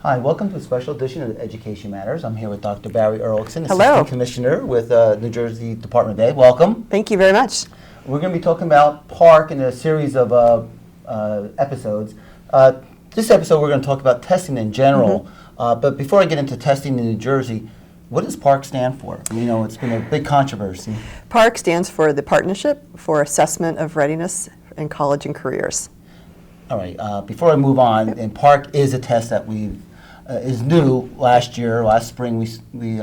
Hi, welcome to a special edition of Education Matters. I'm here with Dr. Bari Erlichson, Hello. Assistant Commissioner with New Jersey Department of Ed. Welcome. Thank you very much. We're going to be talking about PARCC in a series of episodes. This episode we're going to talk about testing in general, but before I get into testing in New Jersey, what does PARCC stand for? You know, it's been a big controversy. PARCC stands for the Partnership for Assessment of Readiness in College and Careers. All right, before I move on, and PARCC is a test that is new last spring we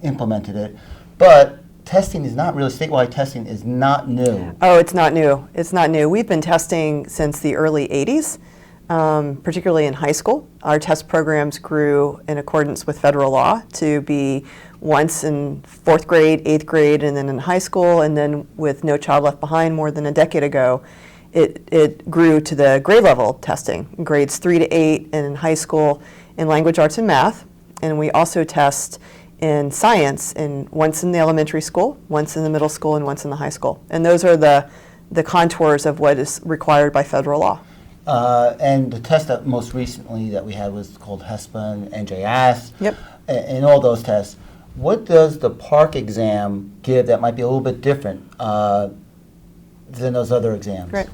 implemented it, but testing is not really, statewide testing is not new. Oh, it's not new. It's not new. We've been testing since the early 80s, particularly in high school. Our test programs grew in accordance with federal law to be once in 4th grade, 8th grade, and then in high school, and then with No Child Left Behind more than a decade ago, it grew to the grade level testing, grades 3 to 8 and in high school in language, arts, and math. And we also test in science once in the elementary school, once in the middle school, and once in the high school. And those are the contours of what is required by federal law. And the test that most recently that we had was called HESPA and NJAS. Yep. And all those tests. What does the PARCC exam give that might be a little bit different than those other exams? Right.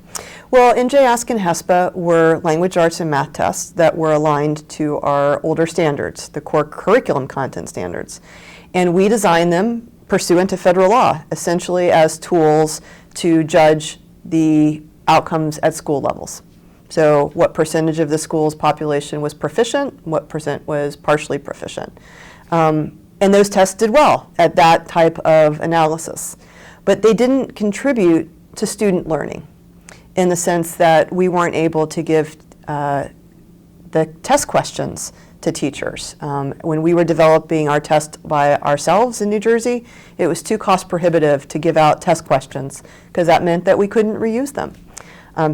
Well, NJASC and HESPA were language, arts, and math tests that were aligned to our older standards, the core curriculum content standards. And we designed them pursuant to federal law, essentially as tools to judge the outcomes at school levels. So what percentage of the school's population was proficient, what percent was partially proficient. And those tests did well at that type of analysis. But they didn't contribute to student learning in the sense that we weren't able to give the test questions to teachers. When we were developing our test by ourselves in New Jersey, it was too cost prohibitive to give out test questions because that meant that we couldn't reuse them.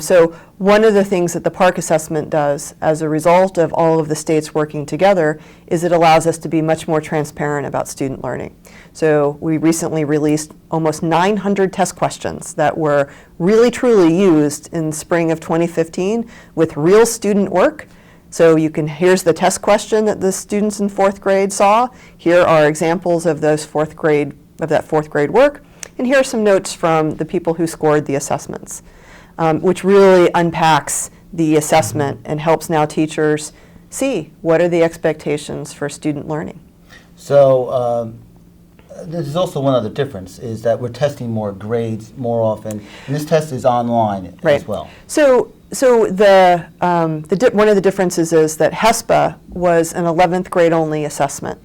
So one of the things that the PARCC assessment does as a result of all of the states working together is it allows us to be much more transparent about student learning. So we recently released almost 900 test questions that were really truly used in spring of 2015 with real student work. So here's the test question that the students in 4th grade saw. Here are examples of that 4th grade work. And here are some notes from the people who scored the assessments. Which really unpacks the assessment and helps now teachers see what are the expectations for student learning. So there's also one other difference is that we're testing more grades more often, and this test is online as well. So one of the differences is that HESPA was an 11th grade only assessment.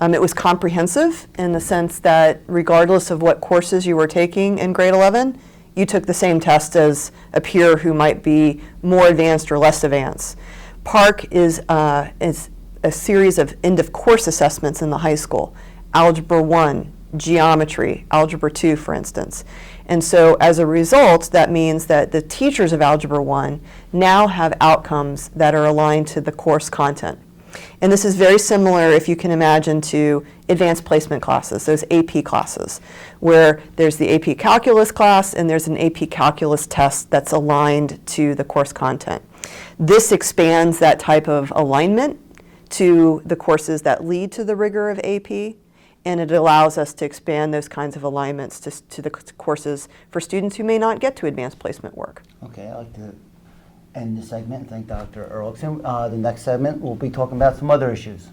It was comprehensive in the sense that regardless of what courses you were taking in grade 11, you took the same test as a peer who might be more advanced or less advanced. PARCC is a series of end-of-course assessments in the high school. Algebra 1, geometry, Algebra 2, for instance. And so as a result, that means that the teachers of Algebra 1 now have outcomes that are aligned to the course content. And this is very similar, if you can imagine, to advanced placement classes, those AP classes, where there's the AP Calculus class and there's an AP Calculus test that's aligned to the course content. This expands that type of alignment to the courses that lead to the rigor of AP, and it allows us to expand those kinds of alignments to the courses for students who may not get to advanced placement work. Okay, I'd like to end this segment and thank Dr. Erlichson. The next segment, we'll be talking about some other issues.